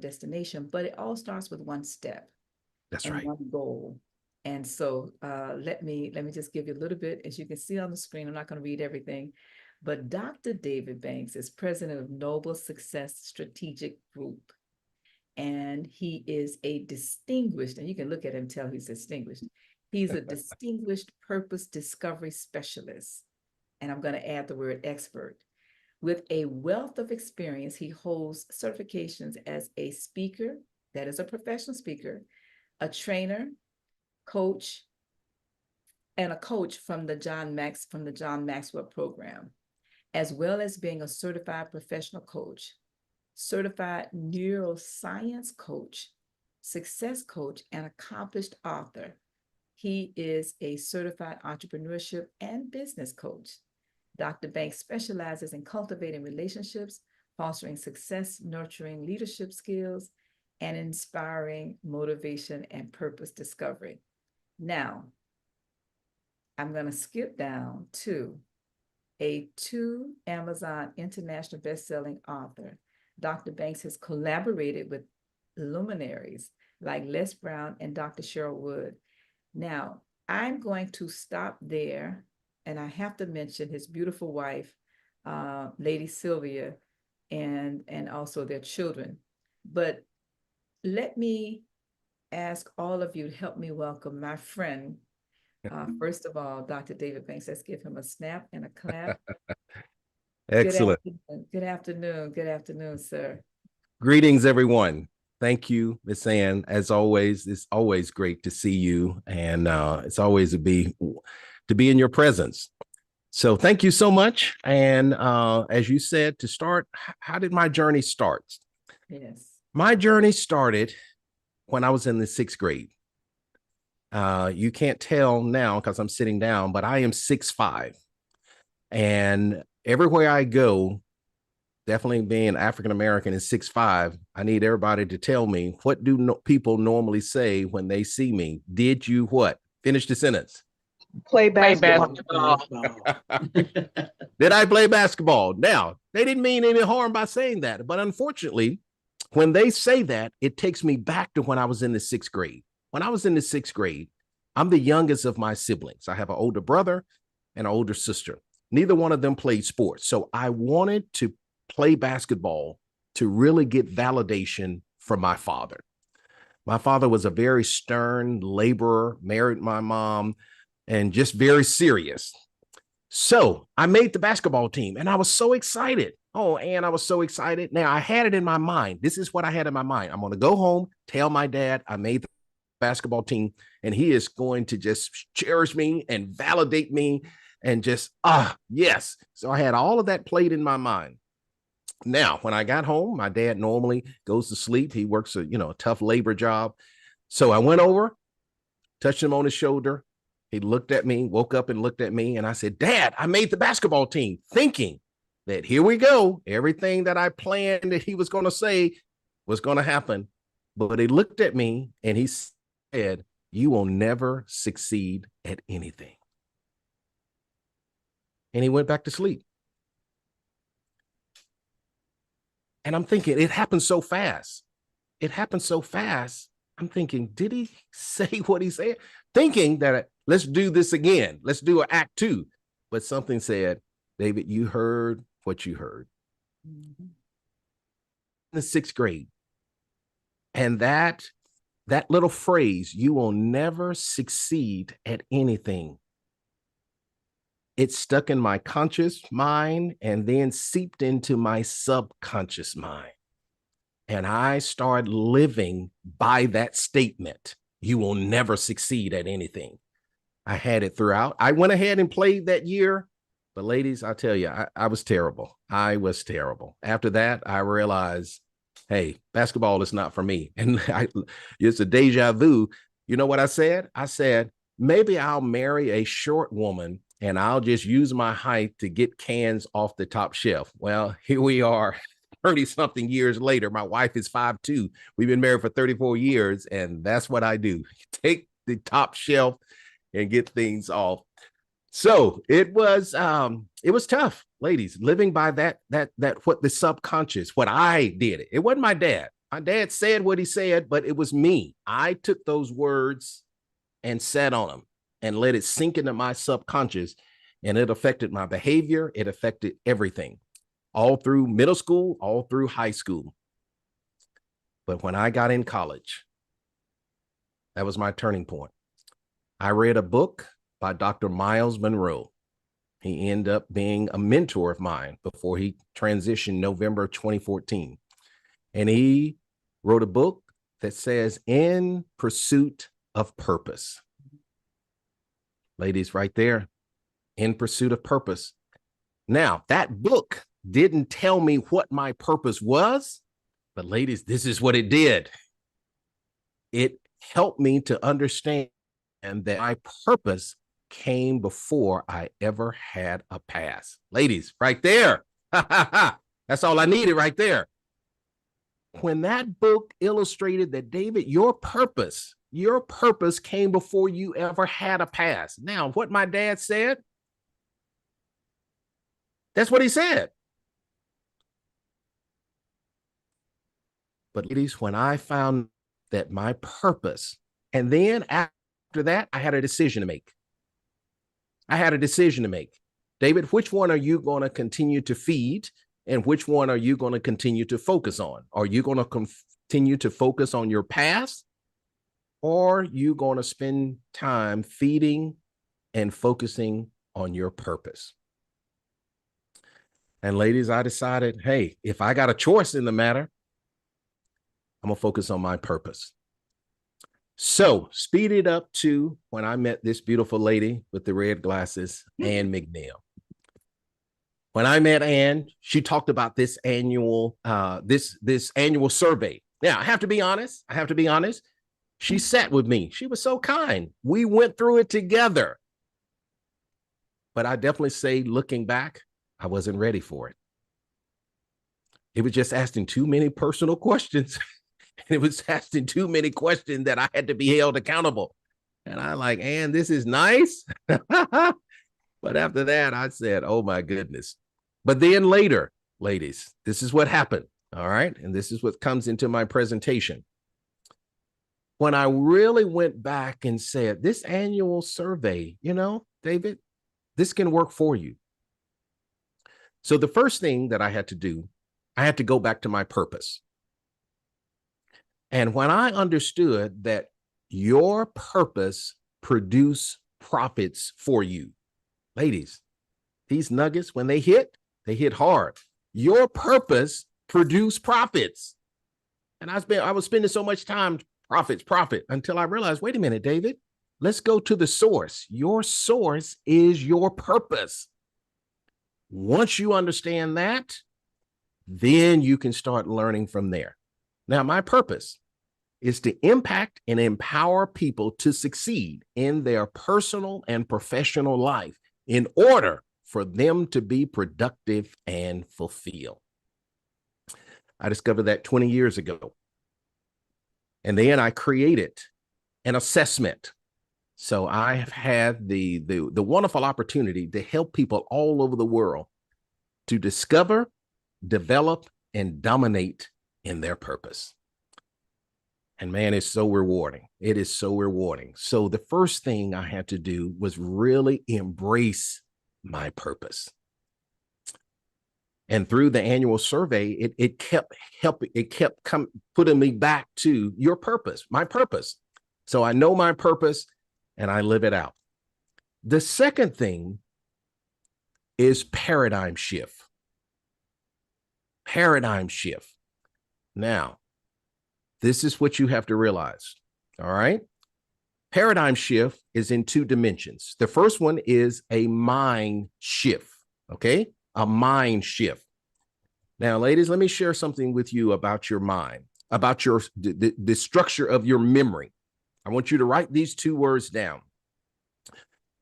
destination, but it all starts with one step That's and right. one goal. And so let me just give you a little bit. As you can see on the screen, I'm not going to read everything, but Dr. David Banks is president of Noble Success Strategic Group. And he is a distinguished, and you can look at him and tell he's distinguished. He's a distinguished purpose discovery specialist. And I'm going to add the word expert. With a wealth of experience, he holds certifications as a speaker, that is a professional speaker, a trainer, coach, and a coach from the John Maxwell program, as well as being a certified professional coach, certified neuroscience coach, success coach, and accomplished author. He is a certified entrepreneurship and business coach. Dr. Banks specializes in cultivating relationships, fostering success, nurturing leadership skills, and inspiring motivation and purpose discovery. Now, I'm going to skip down to a 2 Amazon international best-selling author. Dr. Banks has collaborated with luminaries like Les Brown and Dr. Cheryl Wood. Now, I'm going to stop there, and I have to mention his beautiful wife, Lady Sylvia, and also their children. But let me ask all of you to help me welcome my friend. First of all, Dr. David Banks. Let's give him a snap and a clap. Excellent. Good afternoon. Good afternoon, sir. Greetings, everyone. Thank you, Miss Ann. As always, it's always great to see you, and it's always to be in your presence. So thank you so much. And as you said, to start, how did my journey start? Yes. My journey started when I was in the 6th grade. You can't tell now because I'm sitting down, but I am 6'5". And everywhere I go, definitely being African-American and 6'5", I need everybody to tell me, what do people normally say when they see me? Did you what? Finish the sentence. Play basketball. Did I play basketball? Now, they didn't mean any harm by saying that, but unfortunately, when they say that, it takes me back to when I was in the 6th grade. When I was in the 6th grade, I'm the youngest of my siblings. I have an older brother and an older sister. Neither one of them played sports. So I wanted to play basketball to really get validation from my father. My father was a very stern laborer, married my mom, and just very serious. So I made the basketball team and I was so excited. Oh, and I was so excited. Now I had it in my mind. This is what I had in my mind. I'm going to go home, tell my dad I made the basketball team, and he is going to just cherish me and validate me and just, yes. So I had all of that played in my mind. Now, when I got home, my dad normally goes to sleep. He works a tough labor job. So I went over, touched him on his shoulder. He looked at me, woke up and looked at me, and I said, Dad, I made the basketball team, thinking that here we go. Everything that I planned that he was going to say was going to happen. But he looked at me and he said, you will never succeed at anything. And he went back to sleep. And I'm thinking, it happened so fast. It happened so fast. I'm thinking, did he say what he said? Thinking that let's do this again. Let's do an act 2. But something said, David, you heard what you heard. Mm-hmm. In the 6th grade. And that little phrase, you will never succeed at anything, it stuck in my conscious mind and then seeped into my subconscious mind. And I started living by that statement. You will never succeed at anything. I had it throughout. I went ahead and played that year. But ladies, I tell you, I was terrible. I was terrible. After that, I realized, hey, basketball is not for me. And it's a deja vu. You know what I said? I said, maybe I'll marry a short woman and I'll just use my height to get cans off the top shelf. Well, here we are 30-something years later. My wife is 5'2". We've been married for 34 years, and that's what I do. Take the top shelf and get things off. So it was tough, ladies, living by that what the subconscious, what I did. It wasn't my dad. My dad said what he said, but it was me. I took those words and sat on them and let it sink into my subconscious, and it affected my behavior. It affected everything, all through middle school, all through high school. But when I got in college, that was my turning point. I read a book by Dr. Miles Monroe. He ended up being a mentor of mine before he transitioned November 2014. And he wrote a book that says, In Pursuit of Purpose. Ladies, right there, In Pursuit of Purpose. Now, that book didn't tell me what my purpose was, but ladies, this is what it did. It helped me to understand that my purpose came before I ever had a past. Ladies, right there. That's all I needed right there. When that book illustrated that, David, your purpose came before you ever had a past. Now, what my dad said, that's what he said. But ladies, when I found that my purpose, and then after that, I had a decision to make. David, which one are you going to continue to feed? And which one are you going to continue to focus on? Are you going to continue to focus on your past? Or are you going to spend time feeding and focusing on your purpose? And ladies, I decided, hey, if I got a choice in the matter, I'm going to focus on my purpose. So speed it up to when I met this beautiful lady with the red glasses, Ann McNeill. When I met Ann, she talked about this annual survey. Now, I have to be honest. She sat with me. She was so kind. We went through it together. But I definitely say, looking back, I wasn't ready for it. It was just asking too many personal questions. It was asking too many questions that I had to be held accountable. And I like, Ann, this is nice. But after that, I said, oh, my goodness. But then later, ladies, this is what happened. All right. And this is what comes into my presentation. When I really went back and said, this annual survey, David, this can work for you. So the first thing that I had to do, I had to go back to my purpose. And when I understood that your purpose produce profits for you, ladies, these nuggets, when they hit hard. Your purpose produce profits. And I was spending so much time, profit, until I realized, wait a minute, David, let's go to the source. Your source is your purpose. Once you understand that, then you can start learning from there. Now, my purpose is to impact and empower people to succeed in their personal and professional life in order for them to be productive and fulfilled. I discovered that 20 years ago. And then I created an assessment. So I have had the wonderful opportunity to help people all over the world to discover, develop, and dominate in their purpose. And man, it's so rewarding. It is so rewarding. So the first thing I had to do was really embrace my purpose. And through the annual survey, it kept putting me back to your purpose, my purpose. So I know my purpose and I live it out. The second thing is paradigm shift. Paradigm shift. Now, this is what you have to realize. All right. Paradigm shift is in two dimensions. The first one is a mind shift. Okay. A mind shift. Now, ladies, let me share something with you about your mind, about the structure of your memory. I want you to write these two words down.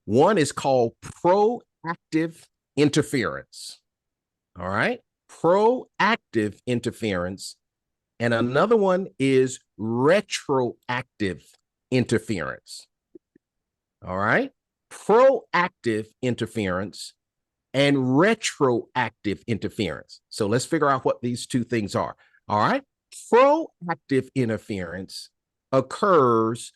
One is called proactive interference. All right. Proactive interference. And another one is retroactive interference. All right. Proactive interference and retroactive interference. So let's figure out what these two things are. All right. Proactive interference occurs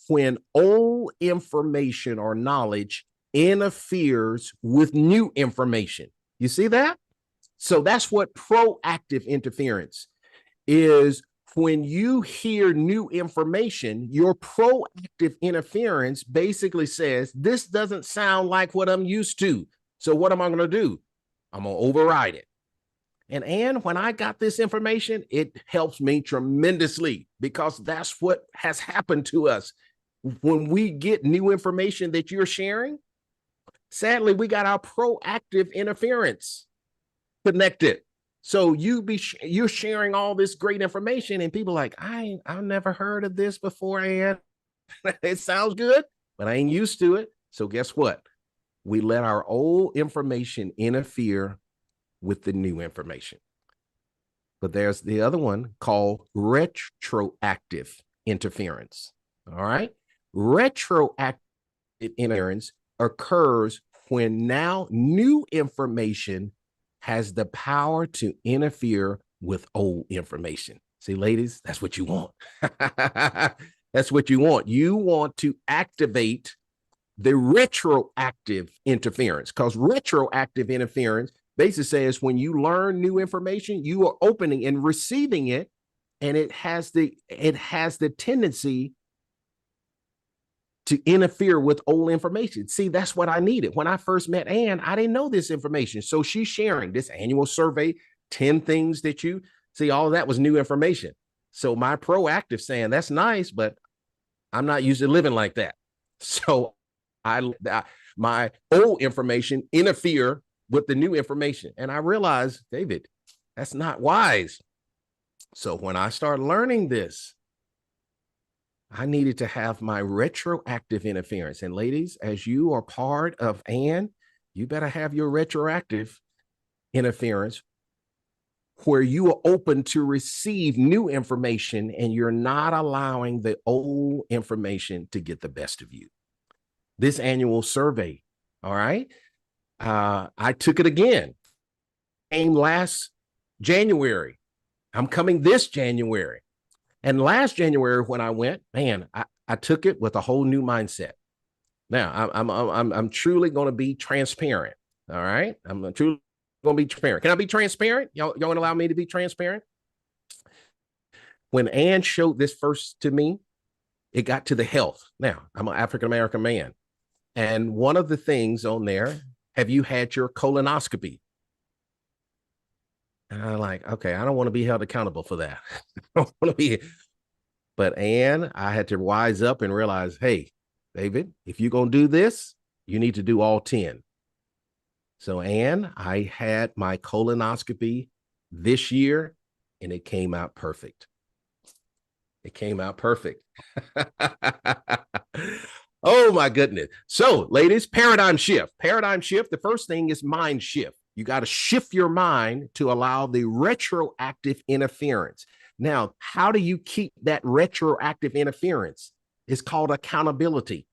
when old information or knowledge interferes with new information. You see that? So that's what proactive interference is. When you hear new information, your proactive interference basically says, this doesn't sound like what I'm used to. So what am I going to do? I'm going to override it. And when I got this information, it helps me tremendously, because that's what has happened to us. When we get new information that you're sharing, sadly, we got our proactive interference connected. So you're sharing all this great information, and people are like, I've never heard of this before, and it sounds good, but I ain't used to it. So guess what? We let our old information interfere with the new information. But there's the other one called retroactive interference. All right. Retroactive interference occurs when now new information has the power to interfere with old information. See, ladies, that's what you want. That's what you want. You want to activate the retroactive interference, because retroactive interference basically says when you learn new information, you are opening and receiving it, and it has the tendency to interfere with old information. See, that's what I needed. When I first met Ann, I didn't know this information. So she's sharing this annual survey, 10 things that you see, all of that was new information. So my proactive saying, that's nice, but I'm not used to living like that. So my old information interfere with the new information. And I realized, David, that's not wise. So when I started learning this, I needed to have my retroactive interference. And ladies, as you are part of Ann, you better have your retroactive interference where you are open to receive new information and you're not allowing the old information to get the best of you. This annual survey, all right, I took it again. Came last January. I'm coming this January. And last January when I went, man, I took it with a whole new mindset. Now I'm truly going to be transparent. All right, I'm truly going to be transparent. Can I be transparent? Y'all want to allow me to be transparent? When Ann showed this first to me, it got to the health. Now I'm an African-American man, and one of the things on there, have you had your colonoscopy? And I'm like, okay, I don't want to be held accountable for that. I don't want to be. But Ann, I had to wise up and realize, hey, David, if you're going to do this, you need to do all 10. So Ann, I had my colonoscopy this year, and it came out perfect. It came out perfect. Oh, my goodness. So, ladies, paradigm shift. Paradigm shift, the first thing is mind shift. You got to shift your mind to allow the retroactive interference. Now, how do you keep that retroactive interference? It's called accountability.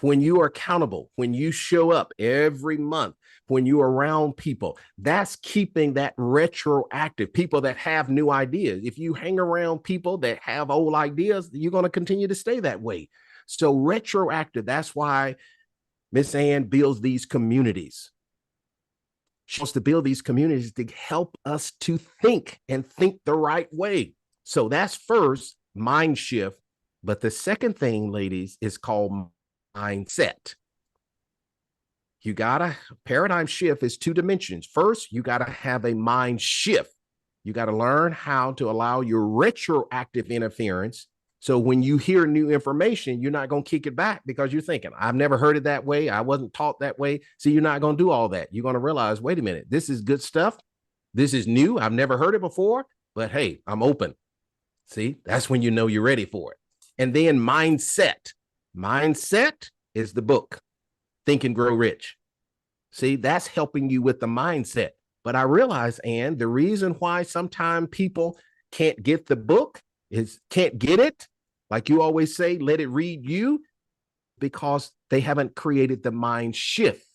When you are accountable, when you show up every month, when you're around people, that's keeping that retroactive, people that have new ideas. If you hang around people that have old ideas, you're going to continue to stay that way. So retroactive, that's why Miss Ann builds these communities. She wants to build these communities to help us to think and think the right way. So that's first, mind shift. But the second thing, ladies, is called mindset. You gotta, paradigm shift is 2 dimensions. First, you gotta have a mind shift. You gotta learn how to allow your retroactive interference. So when you hear new information, you're not going to kick it back because you're thinking, I've never heard it that way. I wasn't taught that way. So you're not going to do all that. You're going to realize, wait a minute, this is good stuff. This is new. I've never heard it before, but hey, I'm open. See, that's when you know you're ready for it. And then mindset. Mindset is the book, Think and Grow Rich. See, that's helping you with the mindset. But I realize, Ann, the reason why sometimes people can't get the book is can't get it, like you always say, let it read you, because they haven't created the mind shift.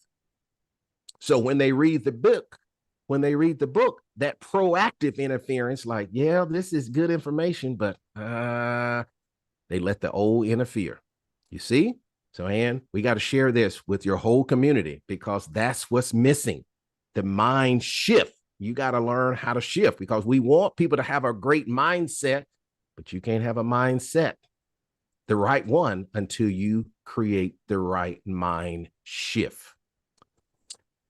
So when they read the book, when they read the book, that proactive interference, like, yeah, this is good information, but they let the old interfere. You see? So, Ann, we got to share this with your whole community because that's what's missing. The mind shift. You got to learn how to shift because we want people to have a great mindset, but you can't have a mindset, the right one, until you create the right mind shift.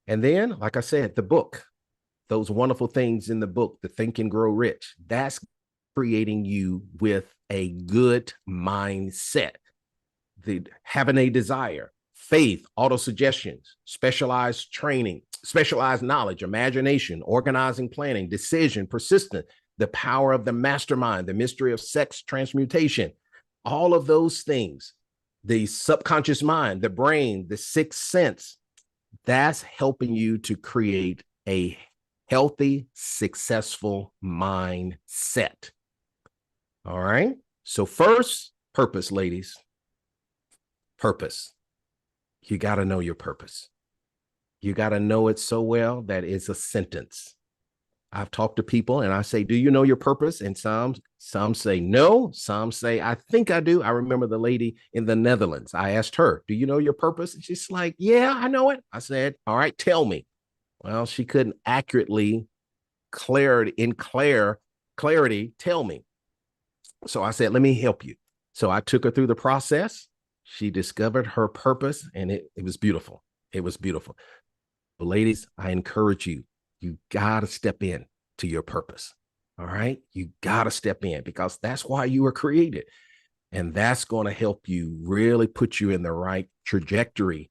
And then, like I said, the book, those wonderful things in the book, the Think and Grow Rich, that's creating you with a good mindset. The having a desire, faith, autosuggestions, specialized training, specialized knowledge, imagination, organizing, planning, decision, persistence, the power of the mastermind, the mystery of sex transmutation, all of those things, the subconscious mind, the brain, the sixth sense, that's helping you to create a healthy, successful mindset. All right. So first, purpose, ladies. Purpose. You got to know your purpose. You got to know it so well that it's a sentence. I've talked to people and I say, do you know your purpose? And some say no, some say, I think I do. I remember the lady in the Netherlands. I asked her, do you know your purpose? And she's like, yeah, I know it. I said, all right, tell me. Well, she couldn't accurately clarity tell me. So I said, let me help you. So I took her through the process. She discovered her purpose and it was beautiful. It was beautiful. But ladies, I encourage you, you got to step in to your purpose. All right. You got to step in because that's why you were created. And that's going to help you really put you in the right trajectory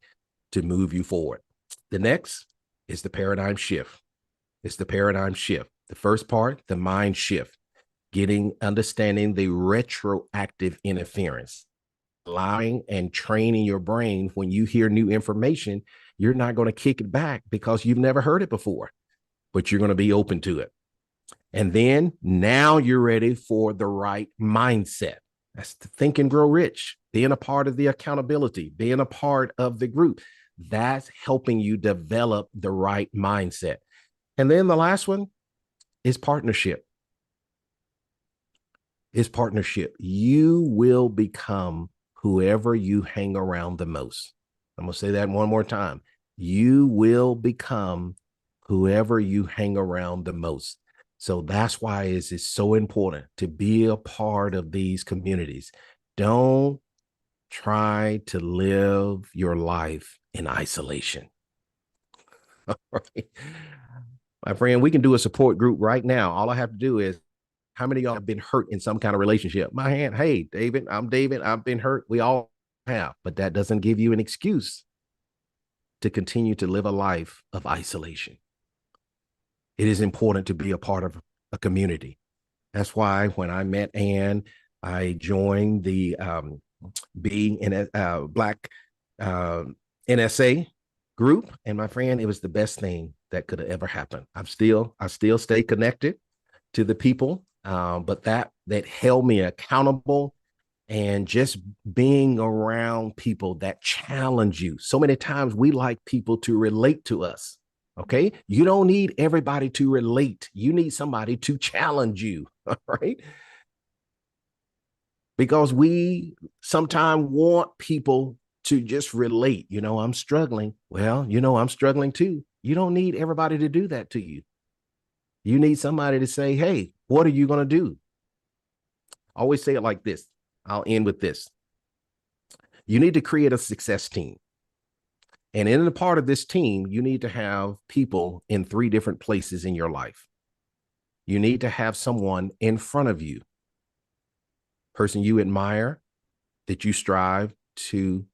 to move you forward. The next is the paradigm shift. It's the paradigm shift. The first part, the mind shift, understanding the retroactive interference, allowing and training your brain when you hear new information, you're not going to kick it back because you've never heard it before, but you're going to be open to it. And then now you're ready for the right mindset. That's the Think and Grow Rich, being a part of the accountability, being a part of the group. That's helping you develop the right mindset. And then the last one is partnership. Is partnership. You will become whoever you hang around the most. I'm going to say that one more time. You will become whoever you hang around the most. So that's why it's so important to be a part of these communities. Don't try to live your life in isolation. All right. My friend, we can do a support group right now. All I have to do is, how many of y'all have been hurt in some kind of relationship? My hand, hey, David, I'm David. I've been hurt. We all have, but that doesn't give you an excuse to continue to live a life of isolation. It is important to be a part of a community. That's why when I met Ann, I joined the Black NSA group. And my friend, it was the best thing that could have ever happened. I still stay connected to the people, but that held me accountable, and just being around people that challenge you. So many times we like people to relate to us. Okay. You don't need everybody to relate. You need somebody to challenge you. All right. Because we sometimes want people to just relate. I'm struggling. Well, I'm struggling too. You don't need everybody to do that to you. You need somebody to say, hey, what are you going to do? I always say it like this. I'll end with this. You need to create a success team. And in a part of this team, you need to have people in 3 different places in your life. You need to have someone in front of you, person you admire, that you strive to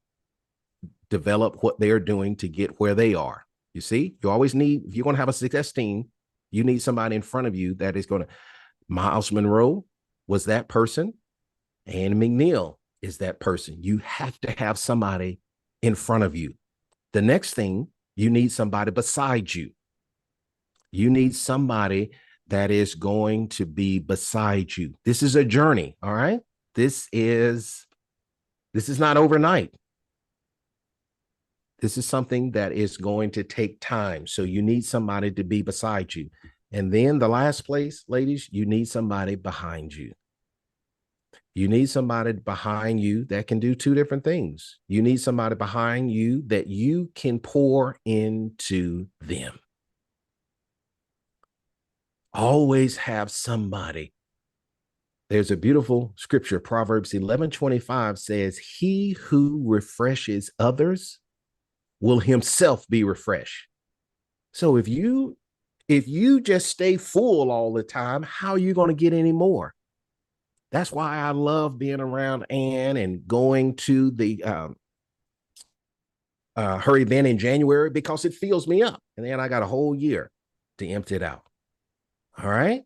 develop what they're doing to get where they are. You see, you always need, if you're going to have a success team, you need somebody in front of you that is going to, Miles Monroe was that person, and McNeill is that person. You have to have somebody in front of you. The next thing, you need somebody beside you. You need somebody that is going to be beside you. This is a journey, all right? This is not overnight. This is something that is going to take time. So you need somebody to be beside you. And then the last place, ladies, you need somebody behind you. You need somebody behind you that can do two different things. You need somebody behind you that you can pour into them. Always have somebody. There's a beautiful scripture, Proverbs 11:25 says, he who refreshes others will himself be refreshed. So if you just stay full all the time, how are you going to get any more? That's why I love being around Ann and going to the her event in January, because it fills me up. And then I got a whole year to empty it out. All right.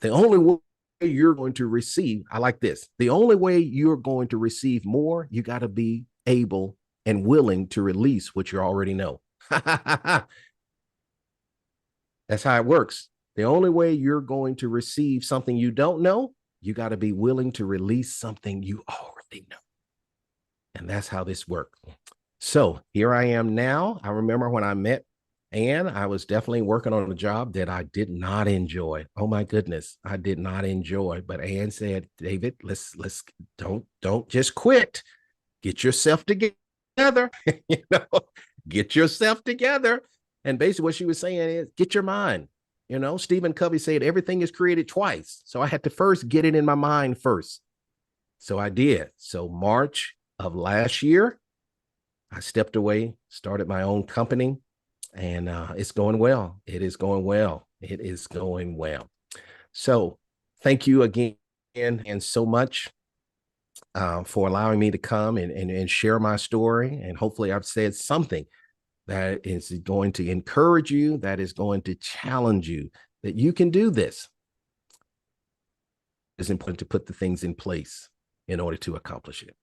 The only way you're going to receive, I like this. The only way you're going to receive more, you got to be able and willing to release what you already know. That's how it works. The only way you're going to receive something you don't know, you got to be willing to release something you already know. And that's how this works. So here I am now. I remember when I met Ann, I was definitely working on a job that I did not enjoy. Oh my goodness, I did not enjoy. But Ann said, David, let's don't just quit. Get yourself together. Get yourself together. And basically what she was saying is, get your mind. Stephen Covey said everything is created twice. So I had to first get it in my mind first. So I did. So March of last year, I stepped away, started my own company, and it's going well. It is going well. It is going well. So thank you again and so much for allowing me to come and share my story. And hopefully I've said something that is going to encourage you, that is going to challenge you, that you can do this. It's important to put the things in place in order to accomplish it.